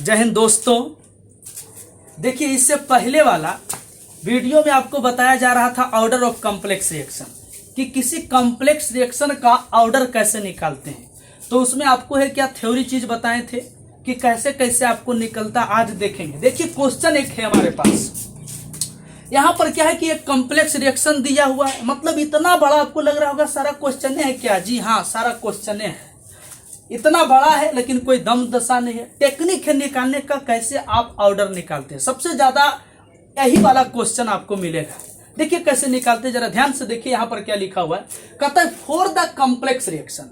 जय हिंद दोस्तों। देखिए, इससे पहले वाला वीडियो में आपको बताया जा रहा था ऑर्डर ऑफ कॉम्प्लेक्स रिएक्शन, कि किसी कॉम्प्लेक्स रिएक्शन का ऑर्डर कैसे निकालते हैं। तो उसमें आपको है क्या थ्योरी चीज बताए थे कि कैसे कैसे आपको निकलता, आज देखेंगे। देखिए, क्वेश्चन एक है हमारे पास। यहाँ पर क्या है कि एक कॉम्प्लेक्स रिएक्शन दिया हुआ है, मतलब इतना बड़ा आपको लग रहा होगा सारा क्वेश्चन है क्या। जी हाँ, सारा क्वेश्चन है, इतना बड़ा है लेकिन कोई दम दशा नहीं है। टेक्निक है निकालने का, कैसे आप ऑर्डर निकालते हैं। सबसे ज्यादा यही वाला क्वेश्चन आपको मिलेगा। देखिए कैसे निकालते हैं, जरा ध्यान से देखिए। यहाँ पर क्या लिखा हुआ है, कहता है फॉर द कॉम्प्लेक्स रिएक्शन,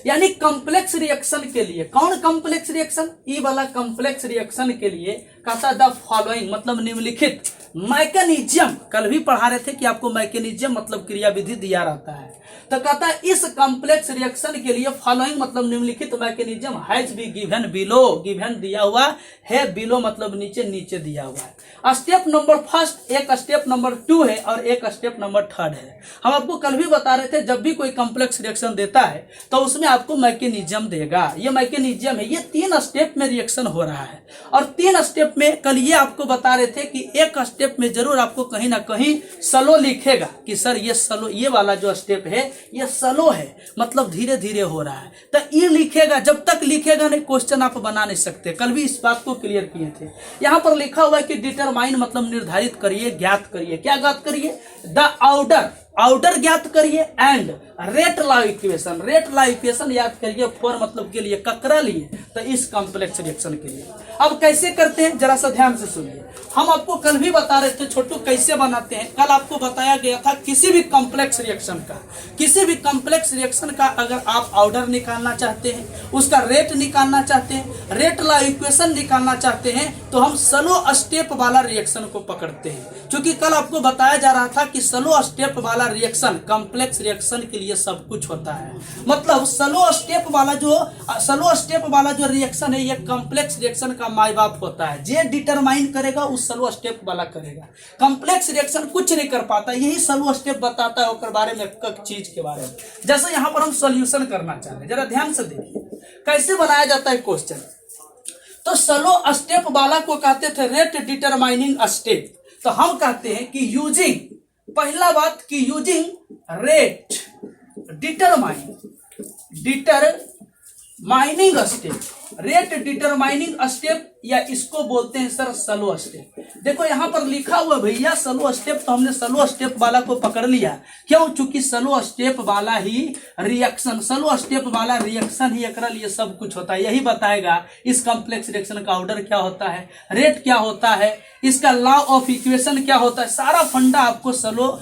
यानी कॉम्प्लेक्स रिएक्शन के लिए। कौन कॉम्प्लेक्स रिएक्शन? ई वाला कॉम्प्लेक्स रिएक्शन के लिए कहता द फॉलोइंग, मतलब निम्नलिखित मैकेनिज्म। कल भी पढ़ा रहे थे कि आपको मैकेनिज्म मतलब क्रियाविधि दिया रहता है। तो कहता है इस कॉम्प्लेक्स रिएक्शन के लिए फॉलोइंग मतलब निम्नलिखित mechanism has be given below. Given दिया हुआ है, बिलो मतलब नीचे, नीचे दिया हुआ है। स्टेप नंबर फर्स्ट, एक स्टेप नंबर 2 है और एक स्टेप नंबर 3 है। हम आपको कल भी बता रहे थे, जब भी कोई कॉम्प्लेक्स रिएक्शन देता है तो उसमें आपको मैकेनिज्म देगा। ये मैकेनिज्म है, ये 3 स्टेप में रिएक्शन हो रहा है। और 3 स्टेप में कल ये आपको बता रहे थे कि एक स्टेप में जरूर आपको कहीं ना कहीं स्लो लिखेगा कि सर ये स्लो, ये वाला जो स्टेप है ये स्लो है, मतलब धीरे धीरे हो रहा है। तो ये लिखेगा, जब तक लिखेगा नहीं क्वेश्चन आप बना नहीं सकते। कल भी इस बात को क्लियर किए थे। यहाँ पर लिखा हुआ है कि डिटरमाइन मतलब निर्धारित करिए, ज्ञात करिए। क्या ज्ञात करिए? द ऑर्डर, ऑर्डर ज्ञात करिए and rate law equation. Rate law equation याद करिए, फॉर मतलब के लिए, ककरा लिए, तो इस कॉम्प्लेक्स रिएक्शन के लिए। अब कैसे करते हैं जरा सा ध्यान से सुनिए। हम आपको कल भी बता रहे थे छोटू कैसे बनाते हैं। कल आपको बताया गया था किसी भी कॉम्प्लेक्स रिएक्शन का, किसी भी कॉम्प्लेक्स रिएक्शन का अगर आप ऑर्डर निकालना चाहते हैं, उसका रेट निकालना चाहते हैं, रेट लॉ इक्वेशन निकालना चाहते हैं, तो हम स्लो स्टेप वाला रिएक्शन को पकड़ते हैं। क्योंकि कल आपको बताया जा रहा था कि स्लो स्टेप वाला रिएक्शन कॉम्प्लेक्स रिएक्शन के लिए सब कुछ होता है। मतलब स्लो स्टेप वाला जो रिएक्शन है, ये कॉम्प्लेक्स रिएक्शन का माई बाप होता है। जे डिटरमाइन करेगा उस स्लो स्टेप वाला करेगा। कॉम्प्लेक्स रिएक्शन कुछ नहीं कर पाता, यही स्लो स्टेप बताता है उसके बारे में, चीज के बारे में। जैसे यहाँ पर हम सॉल्यूशन करना चाह रहे हैं, जरा ध्यान से देखिए कैसे बनाया जाता है क्वेश्चन। तो स्लो स्टेप वाला को कहते थे रेट डिटरमाइनिंग स्टेप। तो हम कहते हैं कि यूजिंग, पहला बात कि using rate determining step, rate determining step, या इसको बोलते हैं सर स्लो स्टेप। देखो यहाँ पर लिखा हुआ भैया स्लो स्टेप, तो हमने स्लो स्टेप वाला को पकड़ लिया। क्यों? चूंकि स्लो स्टेप वाला ही रिएक्शन, स्लो स्टेप वाला रिएक्शन ही एकरा लिए सब कुछ होता है। यही बताएगा इस कॉम्प्लेक्स रिएक्शन का ऑर्डर क्या होता है, रेट क्या होता है, इसका लॉ ऑफ इक्वेशन क्या होता है। सारा फंडा आपको स्लो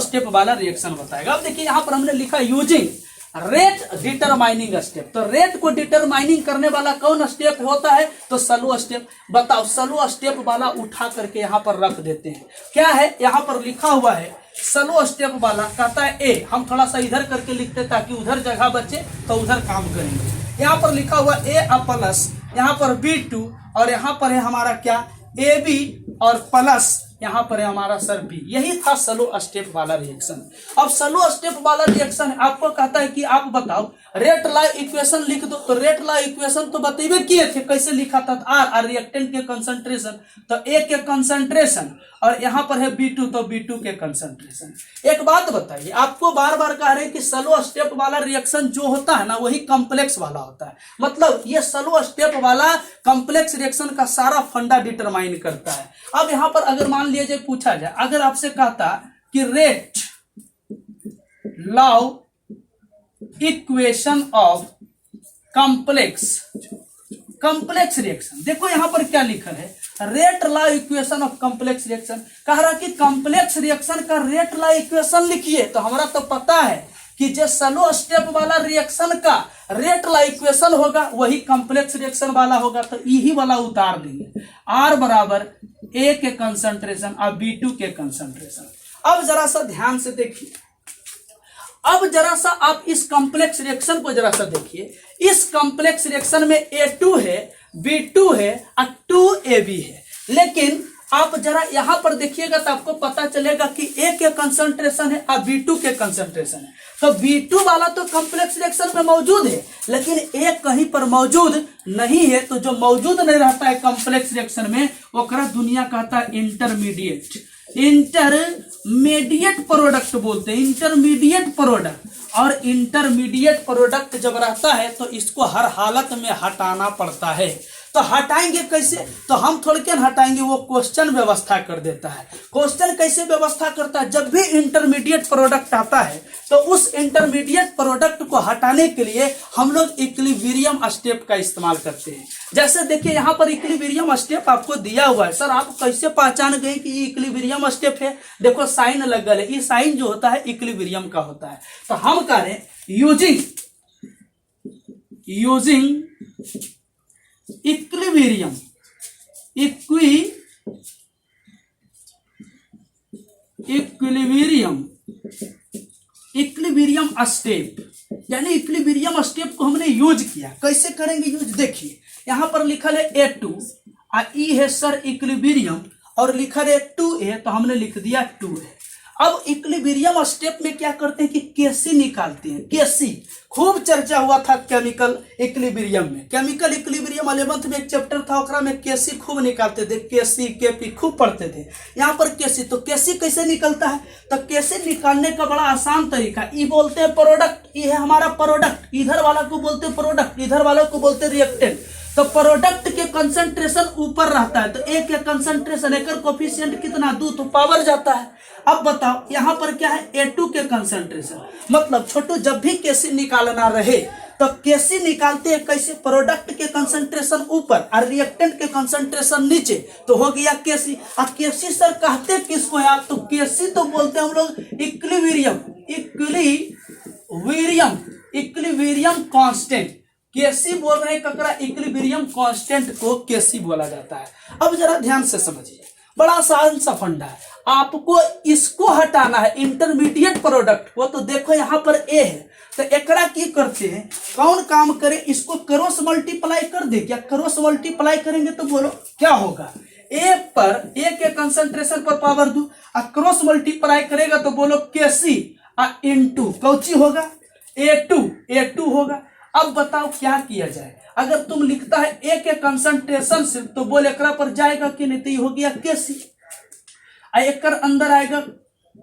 स्टेप वाला रिएक्शन बताएगा। अब देखिए यहाँ पर हमने लिखा यूजिंग रेट डिटरमाइनिंग स्टेप। तो रेट को डिटरमाइनिंग करने वाला कौन स्टेप होता है? तो स्लो स्टेप। बताओ, स्लो स्टेप वाला उठा करके यहाँ पर रख देते हैं। क्या है यहाँ पर लिखा हुआ है? स्लो स्टेप वाला कहता है ए। हम थोड़ा सा इधर करके लिखते ताकि उधर जगह बचे तो उधर काम करेंगे। यहाँ पर लिखा हुआ ए प्लस, यहाँ पर B2, और यहाँ पर है हमारा क्या AB, और प्लस यहाँ पर है हमारा सर B। यही था स्लो स्टेप वाला रिएक्शन। अब स्लो स्टेप वाला रिएक्शन आपको कहता है कि आप बताओ रेट लॉ इक्वेशन लिख दो। तो रेट लॉ इक्वेशन तो बतेबे किए थे, कैसे लिखा था? आर रिएक्टेंट के कंसंट्रेशन, तो A के कंसंट्रेशन, और यहाँ पर है B2, तो B2 के कंसंट्रेशन। एक बात बताइए, आपको बार बार कह रहे हैं कि स्लो स्टेप वाला रिएक्शन जो होता है ना, वही कॉम्प्लेक्स वाला होता है। मतलब ये स्लो स्टेप वाला कॉम्प्लेक्स रिएक्शन का सारा फंडा डिटरमाइन करता है। अब यहाँ पर अगर मान लिया जाए, पूछा जाए, अगर आपसे कहता कि rate law equation of complex reaction, देखो यहाँ पर क्या लिखा है, rate law equation of complex reaction. कह रहा कि कॉम्प्लेक्स रिएक्शन का रेट लॉ इक्वेशन लिखिए। तो हमारा तो पता है कि जो स्लो स्टेप वाला रिएक्शन का रेट लॉ इक्वेशन होगा वही कॉम्प्लेक्स रिएक्शन वाला होगा। तो यही वाला उतार देंगे, R बराबर A के कंसंट्रेशन और B2 के कंसंट्रेशन। अब जरा सा ध्यान से देखिए, अब जरा सा आप इस कॉम्प्लेक्स रिएक्शन को जरा सा देखिए। इस कॉम्प्लेक्स रिएक्शन में A2 है, B2 है और 2AB है। लेकिन आप जरा यहाँ पर देखिएगा तो आपको पता चलेगा कि ए के कंसंट्रेशन है और B2 के कंसंट्रेशन है। तो B2 वाला तो कॉम्प्लेक्स रिएक्शन में मौजूद है, लेकिन ए कहीं पर मौजूद नहीं है। तो जो मौजूद नहीं रहता है कॉम्प्लेक्स रिएक्शन में वो दुनिया कहता है इंटरमीडिएट। इंटरमीडिएट प्रोडक्ट बोलते हैं, इंटरमीडिएट प्रोडक्ट। और इंटरमीडिएट प्रोडक्ट जब रहता है तो इसको हर हालत में हटाना पड़ता है। तो हटाएंगे कैसे? तो हम थोड़ी के हटाएंगे, वो क्वेश्चन व्यवस्था कर देता है। क्वेश्चन कैसे व्यवस्था करता है? जब भी इंटरमीडिएट प्रोडक्ट आता है तो उस इंटरमीडिएट प्रोडक्ट को हटाने के लिए हम लोग इक्विलिब्रियम स्टेप का इस्तेमाल करते हैं। जैसे देखिए यहाँ पर इक्विलिब्रियम स्टेप आपको दिया हुआ है। सर आप कैसे पहचान गए कि ये इक्विलिब्रियम स्टेप है? देखो साइन लगल है, ये साइन जो होता है इक्विलिब्रियम का होता है। तो हम करें यूजिंग इक्विलिब्रियम इक्विलिब्रियम स्टेप, यानी इक्विलिब्रियम स्टेप को हमने यूज किया। कैसे करेंगे यूज? देखिए यहां पर लिखल है A2 और ई है सर इक्विलिब्रियम, और लिखल है 2A तो हमने लिख दिया 2A। अब इक्विलिब्रियम स्टेप में क्या करते हैं कि केसी निकालते हैं। केसी खूब चर्चा हुआ था केमिकल इक्विलिब्रियम में। केमिकल इक्विलिब्रियम 11th में एक चैप्टर था, ओकरा में केसी खूब निकालते थे, केसी केपी खूब पढ़ते थे। यहाँ पर केसी, तो केसी कैसे निकलता है? तो केसी निकालने का बड़ा आसान तरीका, ई बोलते हैं प्रोडक्ट, ये है हमारा प्रोडक्ट, इधर वाला को बोलते हैं प्रोडक्ट, इधर वाला को बोलते हैं रिएक्टेंट। तो प्रोडक्ट के कंसंट्रेशन ऊपर रहता है, तो ए के कंसंट्रेशन एक कोफिशिएंट कितना 2, तो पावर जाता है। अब बताओ यहाँ पर क्या है? A2 के कंसंट्रेशन। मतलब छोटू जब भी केसी निकालना रहे तो केसी निकालते हैं कैसे? प्रोडक्ट के कंसंट्रेशन ऊपर और रिएक्टेंट के कंसंट्रेशन नीचे, तो हो गया केसी। और केसी सर कहते किसको है आप? तो केसी तो बोलते हैं हम लोग इक्विलिब्रियम कांस्टेंट। केसी बोल रहे हैं ककरा? इक्विलिब्रियम कांस्टेंट को केसी बोला जाता है। अब जरा ध्यान से समझिए, बड़ा आसान सा फंडा है। आपको इसको हटाना है इंटरमीडिएट प्रोडक्ट को। तो देखो यहाँ पर ए है, तो एकरा की करते हैं, कौन काम करे? इसको क्रॉस मल्टीप्लाई कर दे। क्या क्रॉस मल्टीप्लाई करेंगे तो बोलो क्या होगा? ए पर ए के कंसंट्रेशन पर पावर 2 और क्रॉस मल्टीप्लाई करेगा तो बोलो केसी इनटू कौची होगा? A2 होगा। अब बताओ क्या किया जाए? अगर तुम लिखता है ए के कंसंट्रेशन से तो बोल एकरा पर जाएगा कि नहीं? तो ये हो गया केसी। एकर अंदर आएगा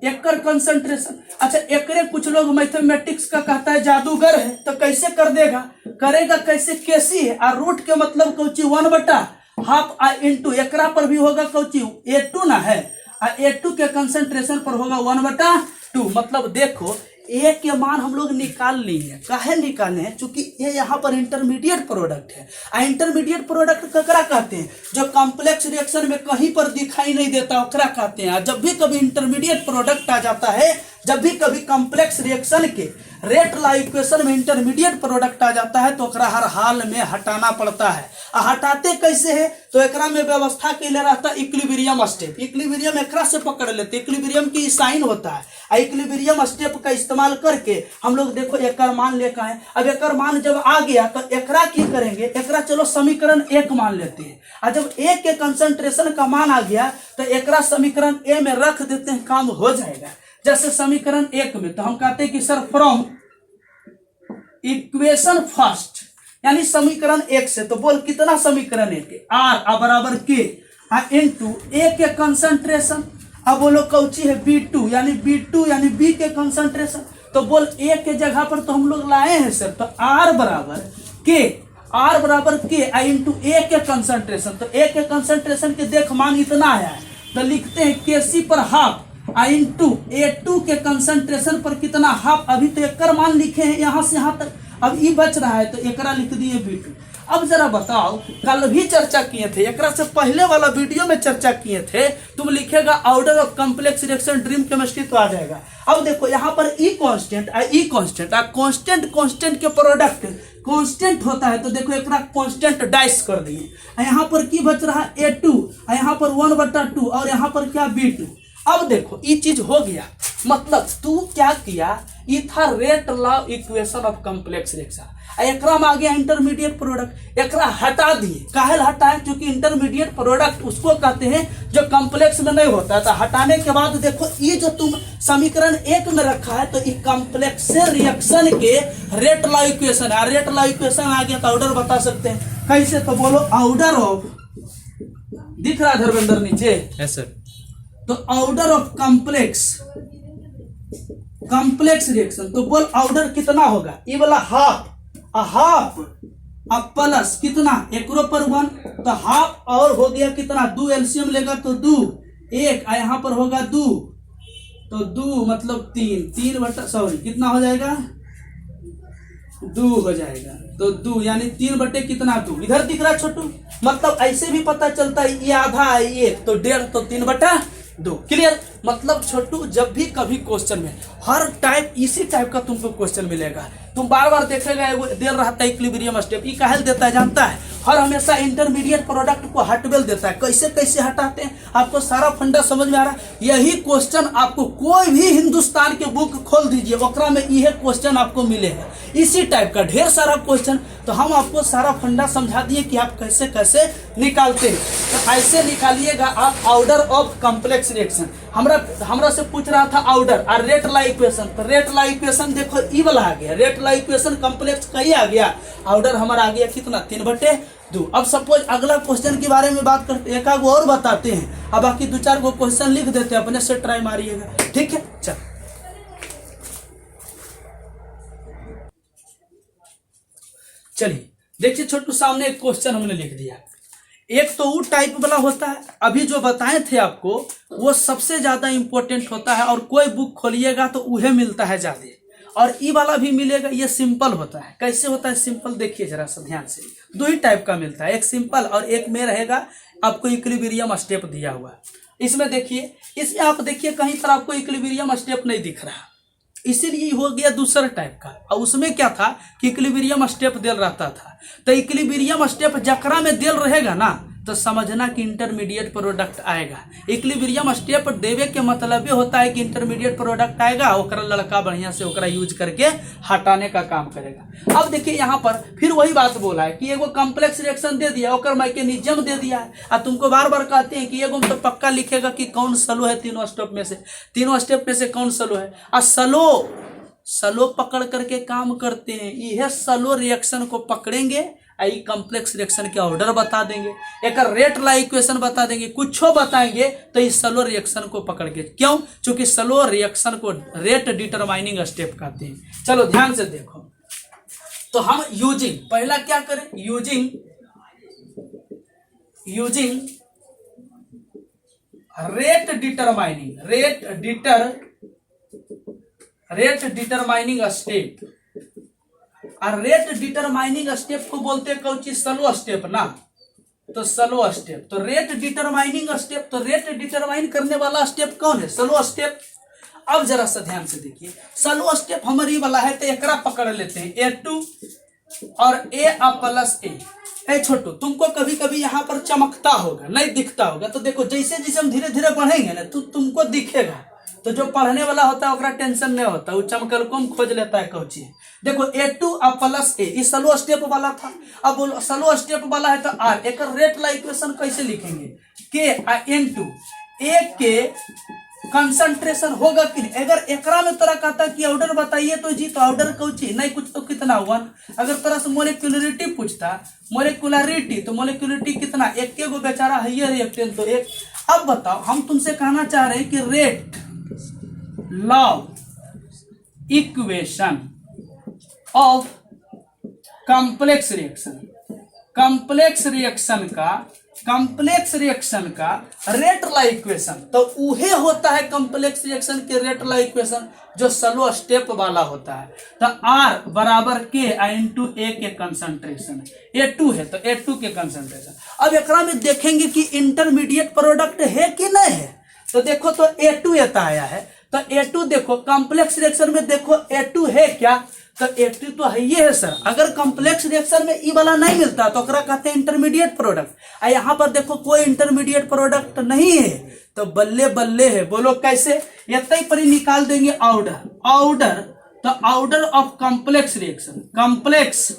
एकर कंसंट्रेशन। अच्छा एकरे कुछ लोग मैथमेटिक्स का कहता है जादूगर है, तो कैसे कर देगा? करेगा कैसे? केसी है और रूट के मतलब कौची 1/2 इंटू एकरा पर भी होगा कौची A2 ना है, और A2 के कंसंट्रेशन पर होगा 1/2। मतलब देखो ए के मान हम लोग निकाल लिए। काहे निकाले हैं? चूंकि ये यहाँ पर इंटरमीडिएट प्रोडक्ट है। इंटरमीडिएट प्रोडक्ट ककरा कहते हैं? जो कॉम्प्लेक्स रिएक्शन में कहीं पर दिखाई नहीं देता ओकरा कहते हैं। जब भी कभी इंटरमीडिएट प्रोडक्ट आ जाता है, जब भी कभी कॉम्प्लेक्स रिएक्शन के रेट ला इक्वेशन में इंटरमीडिएट प्रोडक्ट आ जाता है तो ओकरा हर हाल में हटाना पड़ता है। हटाते कैसे है? तो एकरा में व्यवस्था के लिए रहता है इक्विलिब्रियम स्टेप। इक्विलिब्रियम एकरा से पकड़ लेते, इक्विलिब्रियम की साइन होता है। इक्विलिब्रियम स्टेप का इस्तेमाल करके हम लोग देखो एकर मान लेकर आए। अब एकर मान जब आ गया तो एकरा की करेंगे? एकरा चलो समीकरण 1 मान लेते हैं, और जब ए के कंसंट्रेशन का मान आ गया तो एकरा समीकरण ए में रख देते हैं, काम हो जाएगा। जैसे समीकरण 1 में तो हम कहते हैं कि सर फ्रॉम इक्वेशन फर्स्ट, यानी समीकरण 1 से, तो बोल कितना समीकरण 1? R बराबर के इंटू ए के कंसंट्रेशन। अब बोलो कौची है? B2, यानी B2 यानी B के कंसंट्रेशन। तो बोल ए के जगह पर तो हम लोग लाए हैं सर, तो R बराबर के इंटू ए के कंसंट्रेशन। तो ए के कंसंट्रेशन के देख मान इतना आया है, तो लिखते हैं केसी पर हाफ इंटू A2 के कंसंट्रेशन पर कितना? हाफ। अभी तो एकर मान लिखे हैं यहाँ से यहाँ तक, अब ये बच रहा है तो एकरा लिख दिए B2। अब जरा बताओ, कल भी चर्चा किए थे, एकरा से पहले वाला वीडियो में चर्चा किए थे, तुम लिखेगा order of complex reaction dream chemistry तो आ जाएगा। अब देखो यहाँ पर ई कांस्टेंट कांस्टेंट के प्रोडक्ट कांस्टेंट होता है, तो देखो एकरा कांस्टेंट डाइस कर दिए। यहाँ पर की बच रहा है A2, यहाँ पर 1/2 और यहाँ पर क्या B2। अब देखो ये चीज हो गया। मतलब तू क्या किया? ये था rate law equation of complex reaction. एकरा में आ गया इंटरमीडिएट प्रोडक्ट, एकरा हटा दिए। काहे हटाए? क्योंकि इंटरमीडिएट प्रोडक्ट उसको कहते हैं जो कॉम्प्लेक्स में नहीं होता है। तो हटाने के बाद देखो ये जो तुम समीकरण 1 में रखा है, तो ये कॉम्प्लेक्स रिएक्शन के रेट लॉ इक्वेशन है। रेट लॉ इक्वेशन आ गया तो ऑर्डर बता सकते हैं कैसे? तो बोलो ऑर्डर ऑफ, दिख रहा है धर्मेंद्र नीचे? Yes sir. तो ऑर्डर ऑफ कॉम्प्लेक्स रिएक्शन, तो बोल ऑर्डर कितना होगा? ये वाला हाफ अब प्लस कितना? एकरो पर 1, तो हाफ और हो गया कितना? 2 एलसीएम लेगा तो 2, 1 यहाँ पर होगा 2, तो 2 मतलब 3 बटा सॉरी कितना हो जाएगा? 2 हो जाएगा। तो 2 यानी 3 बटे कितना? 2 इधर दिख रहा है छोटू। मतलब ऐसे भी पता चलता है ये आधा है, ये तो 1.5, तो 3 बटा 2। क्लियर? मतलब छोटू जब भी कभी क्वेश्चन में हर टाइप इसी टाइप का तुमको क्वेश्चन मिलेगा। तुम बार बार देखेगा दे रहा था इक्विलिब्रियम स्टेप। ये काहे देता है जानता है? हर हमेशा इंटरमीडिएट प्रोडक्ट को हटवेल देता है। कैसे कैसे हटाते हैं आपको सारा फंडा समझ में आ रहा है? यही क्वेश्चन आपको कोई भी हिंदुस्तान के बुक खोल दीजिए, ओकरा में यह क्वेश्चन आपको मिलेगा। इसी टाइप का ढेर सारा क्वेश्चन। तो हम आपको सारा फंडा समझा दिए कि आप कैसे कैसे निकालते हैं। तो ऐसे निकालिएगा आप ऑर्डर ऑफ कॉम्प्लेक्स रिएक्शन। हमरा से पूछ रहा था ऑर्डर और रेट लॉ इक्वेशन। तो रेट लॉ इक्वेशन देखो ई वाला आ गया, रेट लॉ इक्वेशन कॉम्प्लेक्स का ही आ गया। ऑर्डर हमारा आ गया कितना? 3/2। अब सपोज अगला क्वेश्चन के बारे में बात करते, एक आगो और बताते हैं, अब बाकी 2-4 गो क्वेश्चन लिख देते हैं, अपने से ट्राई मारिएगा। ठीक है, चल चलिए देखिए छोटू, सामने एक क्वेश्चन हमने लिख दिया। एक तो वो टाइप वाला होता है, अभी जो बताए थे आपको वो सबसे ज्यादा इंपॉर्टेंट होता है, और कोई बुक खोलिएगा तो उहे मिलता है ज्यादा। और ई वाला भी मिलेगा, ये सिंपल होता है। कैसे होता है सिंपल? देखिए जरा सा ध्यान से। 2 ही टाइप का मिलता है, एक सिंपल और एक में रहेगा आपको इक्विलिब्रियम स्टेप दिया हुआ। इसमें देखिए, इसमें आप देखिए कहीं पर आपको इक्विलिब्रियम स्टेप नहीं दिख रहा, इसीलिए हो गया दूसरा टाइप का। और उसमें क्या था कि इक्विलिब्रियम स्टेप देल रहता था। तो इक्विलिब्रियम स्टेप जकरा में देल रहेगा ना, तो समझना कि इंटरमीडिएट प्रोडक्ट आएगा। इक्विलिब्रियम स्टेप देवे के मतलब ये होता है कि इंटरमीडिएट प्रोडक्ट आएगा, ओकरा लड़का बढ़िया से ओकरा यूज करके हटाने का काम करेगा। अब देखिए यहाँ पर फिर वही बात बोला है कि एगो कॉम्प्लेक्स रिएक्शन दे दिया, ओकर मैकेनिज्म दे दिया है। और तुमको बार बार कहते हैं कि एगो तो पक्का लिखेगा कि कौन स्लो है तीनों स्टेप में से, कौन स्लो है। और स्लो पकड़ करके काम करते हैं, यह स्लो रिएक्शन को पकड़ेंगे, आई कॉम्प्लेक्स रिएक्शन के ऑर्डर बता देंगे, एक रेट लॉ इक्वेशन बता देंगे, कुछ बताएंगे तो इस स्लो रिएक्शन को पकड़ के। क्यों? क्योंकि स्लो रिएक्शन को रेट डिटरमाइनिंग स्टेप कहते हैं। चलो ध्यान से देखो, तो हम यूजिंग पहला क्या करें? Using rate determining step. और रेट डिटरमाइनिंग स्टेप को बोलते हैं कौन चीज? स्लो स्टेप ना, तो स्लो स्टेप। तो रेट डिटरमाइनिंग स्टेप, तो रेट डिटरमाइन करने वाला स्टेप कौन है? Slow step. अब जरा सा ध्यान से देखिए, स्लो स्टेप हमारी वाला है, तो एकरा पकड़ लेते हैं A2 और A प्लस ए। छोटू तुमको कभी कभी यहाँ पर चमकता होगा, नहीं दिखता होगा, तो देखो जैसे जैसे हम धीरे धीरे बढ़ेंगे ना तो तुमको दिखेगा। तो जो पढ़ने वाला होता है ओकरा टेंशन नहीं होता, वो चमकल कौन खोज लेता है कौची। देखो A2 और प्लस ए, स्लो स्टेप वाला था। अब स्लो स्टेप वाला है तो R, एक रेट लॉ इक्वेशन कैसे लिखेंगे? K N2, A के कंसंट्रेशन होगा कि नहीं? अगर एकरा में तोरा कहता कि ऑर्डर बताइए तो जी, तो ऑर्डर कौची नहीं, कुछ तो कितना 1। अगर तरह से मोलिक्युलरिटी पूछता, मोलिक्युलरिटी, तो मोलिक्युलरिटी कितना? एक के गो बेचारा है ये रिएक्टेंट, तो 1। अब बताओ, हम तुमसे कहना चाह रहे हैं कि rate law equation of complex reaction का रेट लॉ इक्वेशन, तो उहे होता है कॉम्प्लेक्स रिएक्शन के रेट लॉ इक्वेशन जो स्लो स्टेप वाला होता है। तो R बराबर K इंटू A के कंसंट्रेशन, A2 है तो A2 के कंसंट्रेशन। अब एकरा में देखेंगे कि इंटरमीडिएट प्रोडक्ट है कि नहीं है, तो देखो तो A2 आता आया है, तो A2 देखो कॉम्प्लेक्स रिएक्शन में देखो A2 है क्या? तो A2 तो है ये है सर। अगर कॉम्प्लेक्स रिएक्शन में ई वाला नहीं मिलता तो ओकरा कहते हैं इंटरमीडिएट प्रोडक्ट। यहाँ पर देखो कोई इंटरमीडिएट प्रोडक्ट नहीं है, तो बल्ले बल्ले है। बोलो कैसे? इतने पर ही निकाल देंगे ऑर्डर। तो order of complex reaction, complex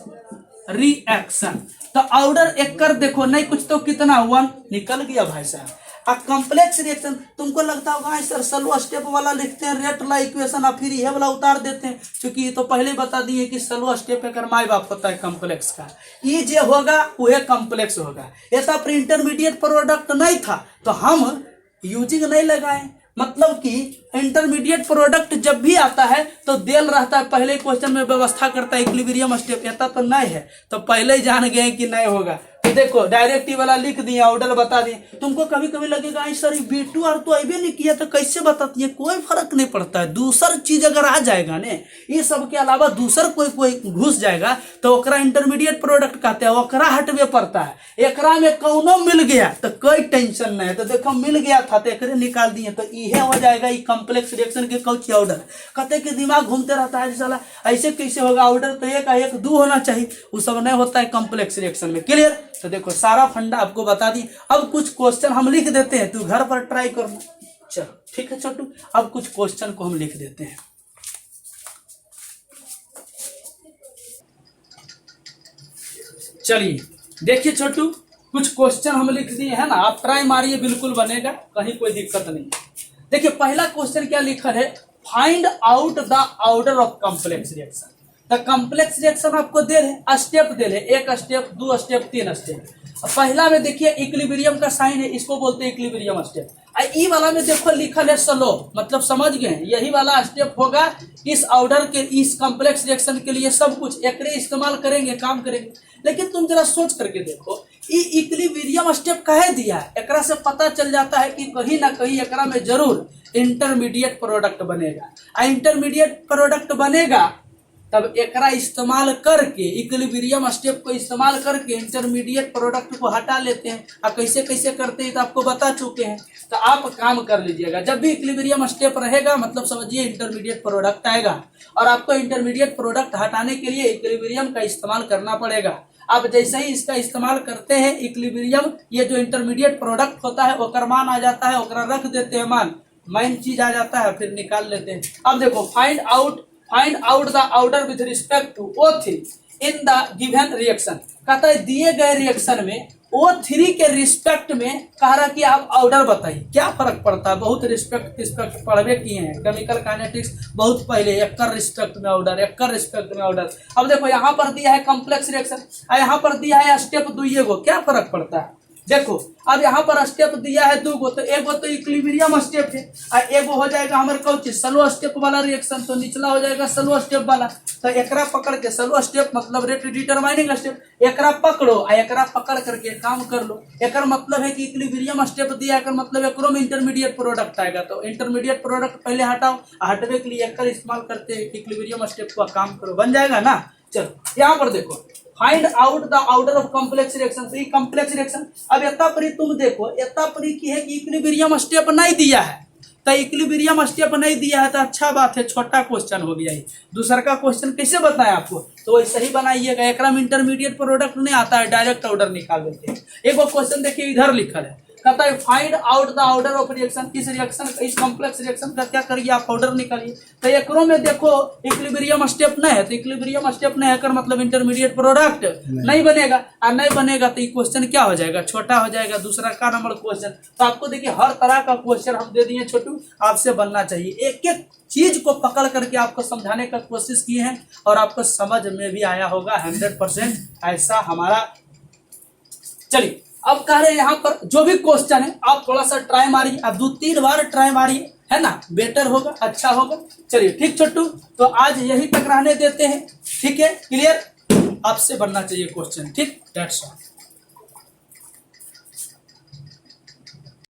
reaction. तो ऑर्डर एक कर देखो, नहीं कुछ तो कितना 1 निकल गया भाई साहब। अब कॉम्प्लेक्स रिएक्शन तुमको लगता होगा सर स्लो स्टेप वाला लिखते हैं, रेट ला इक्वेशन और फिर ये वाला उतार देते हैं, क्योंकि ये तो पहले बता दिए कि स्लो स्टेप एक माई बाप होता है कॉम्प्लेक्स का। ये जो होगा वह कॉम्प्लेक्स होगा। ऐसा पर इंटरमीडिएट प्रोडक्ट नहीं था तो हम यूजिंग नहीं लगाए, मतलब कि इंटरमीडिएट प्रोडक्ट जब भी आता है तो देल रहता है, पहले क्वेश्चन में व्यवस्था करता है इक्विलिब्रियम स्टेप, ऐसा तो नहीं है तो पहले ही जान गए कि नहीं होगा। तो देखो डायरेक्ट वाला लिख दिए, ऑर्डर बता दिए। तुमको कभी कभी लगेगा सर B2 और तो अभी नहीं किया तो कैसे बताती है, कोई फर्क नहीं पड़ता है। दूसर चीज अगर आ जाएगा ने, ये सब के अलावा दूसर कोई घुस जाएगा तो ओकरा इंटरमीडिएट प्रोडक्ट कहते हैं, ओकरा हटवे पड़ता है। एकरा में कौनो मिल गया तो कोई टेंशन नहीं है, तो देखो मिल गया था तो एकरे निकाल दिए, तो ये हो जाएगा ये कॉम्प्लेक्स रिएक्शन के कौची ऑर्डर। कहते कि दिमाग घूमते रहता है साला ऐसे कैसे होगा, ऑर्डर तो 1 1 2 होना चाहिए, वो सब नहीं होता है कॉम्प्लेक्स रिएक्शन में। क्लियर? तो देखो सारा फंडा आपको बता दी। अब कुछ क्वेश्चन हम लिख देते हैं, तू घर पर ट्राई करना। चलो ठीक है छोटू, अब कुछ क्वेश्चन को हम लिख देते हैं। चलिए देखिए छोटू, कुछ क्वेश्चन हम लिख दिए है ना, आप ट्राई मारिए, बिल्कुल बनेगा, कहीं कोई दिक्कत नहीं। देखिए पहला क्वेश्चन क्या लिखा है, find out the order of complex reaction. The complex reaction आपको दे रहे, स्टेप दे रहे, 1 स्टेप 2 स्टेप 3 स्टेप। पहला में देखिए इक्विलिब्रियम का साइन है, इसको बोलते हैं इक्विलिब्रियम स्टेप। ई वाला में देखो लिखा है स्लो, मतलब समझ गए यही वाला स्टेप होगा इस ऑर्डर के, इस कॉम्प्लेक्स रिएक्शन के लिए सब कुछ एकरे इस्तेमाल करेंगे, काम करेंगे। लेकिन तुम जरा सोच करके देखो ये इक्विलिब्रियम स्टेप काहे दिया है, एकरा से पता चल जाता है कि कहीं ना कहीं एकरा में जरूर इंटरमीडिएट प्रोडक्ट बनेगा। इंटरमीडिएट प्रोडक्ट बनेगा तब एकरा इस्तेमाल करके, इक्विलिब्रियम स्टेप को इस्तेमाल करके इंटरमीडिएट प्रोडक्ट को हटा लेते हैं। अब कैसे कैसे करते हैं तो आपको बता चुके हैं, तो आप काम कर लीजिएगा। जब भी इक्विलिब्रियम स्टेप रहेगा मतलब समझिए इंटरमीडिएट प्रोडक्ट आएगा, और आपको इंटरमीडिएट प्रोडक्ट हटाने के लिए इक्विलिब्रियम का इस्तेमाल करना पड़ेगा। अब जैसे ही इसका इस्तेमाल करते हैं इक्विलिब्रियम, ये जो इंटरमीडिएट प्रोडक्ट होता है ओकर मान आ जाता है, ओकरा रख देते हैं मान, मेन चीज आ जाता है, फिर निकाल लेते हैं। अब देखो find out the order with respect to O3 in the given reaction. कहता है दिए गए रिएक्शन में O3 के रिस्पेक्ट में कह रहा कि आप ऑर्डर बताइए। क्या फर्क पड़ता है, बहुत रिस्पेक्ट पढ़वे किए हैं, केमिकल काइनेटिक्स बहुत पहले, एक्कर रिस्पेक्ट में ऑर्डर, एक्कर रिस्पेक्ट में ऑर्डर। अब देखो यहाँ पर दिया है कॉम्प्लेक्स रिएक्शन, यहाँ पर दिया है स्टेप 2 क्या फर्क पड़ता है। देखो अब यहाँ पर स्टेप दिया है 2 तो एगो तो इक्विलिब्रियम स्टेप है और एगो हो जाएगा हमारे कौन स्लो स्टेप वाला रिएक्शन, तो निचला हो जाएगा स्लो स्टेप वाला। तो एकरा पकड़ के, स्लो स्टेप मतलब रेट डिटरमाइनिंग स्टेप, एकरा पकड़ो और एकरा पकड़ करके काम कर लो। एकर मतलब है कि इक्विलिब्रियम स्टेप दिया, एकर मतलब एकरो में इंटरमीडिएट प्रोडक्ट आएगा, तो इंटरमीडिएट प्रोडक्ट पहले हटाओ, हटवे के लिए एकर इस्तेमाल करते हैं इक्विलिब्रियम स्टेप को, काम करो, बन जाएगा ना। चलो यहाँ पर देखो find out the order of complex reaction. तो ये कॉम्प्लेक्स रिएक्शन अब इतना परी तुम देखो, इतना परी की है कि इक्विलिब्रियम स्टेप नहीं दिया है, तो इक्विलिब्रियम स्टेप नहीं दिया है तो अच्छा बात है, छोटा क्वेश्चन हो गया। दूसरा का क्वेश्चन कैसे बताएं आपको, तो वैसे ही बनाइएगा। एकरा में इंटरमीडिएट प्रोडक्ट नहीं आता है, डायरेक्ट ऑर्डर निकाल देते हैं। एक क्वेश्चन देखिए इधर लिखा है, कहता है find out the order of reaction. इस रिएक्शन, इस कॉम्प्लेक्स रिएक्शन का क्या करिए आप, ऑर्डर निकालिए। तो एकरो में देखो इक्विलिब्रियम स्टेप नहीं है, तो इक्विलिब्रियम स्टेप नहीं है मतलब इंटरमीडिएट प्रोडक्ट नहीं बनेगा, और नहीं बनेगा तो ये क्वेश्चन क्या हो जाएगा, छोटा हो जाएगा। दूसरा का नंबर क्वेश्चन, तो आपको देखिए हर तरह का क्वेश्चन हम दे दिए छोटू, आपसे बनना चाहिए। एक एक चीज को पकड़ करके आपको समझाने का कोशिश किए हैं और आपको समझ में भी आया होगा 100%, ऐसा हमारा। चलिए अब कह रहे हैं यहाँ पर जो भी क्वेश्चन है आप थोड़ा सा ट्राई मारिए, अब 2-3 बार ट्राई मारिए, है ना, बेटर होगा, अच्छा होगा। चलिए ठीक छोटू, तो आज यही तक रहने देते हैं, ठीक है, क्लियर, आपसे बनना चाहिए क्वेश्चन, ठीक, दैट्स ऑल।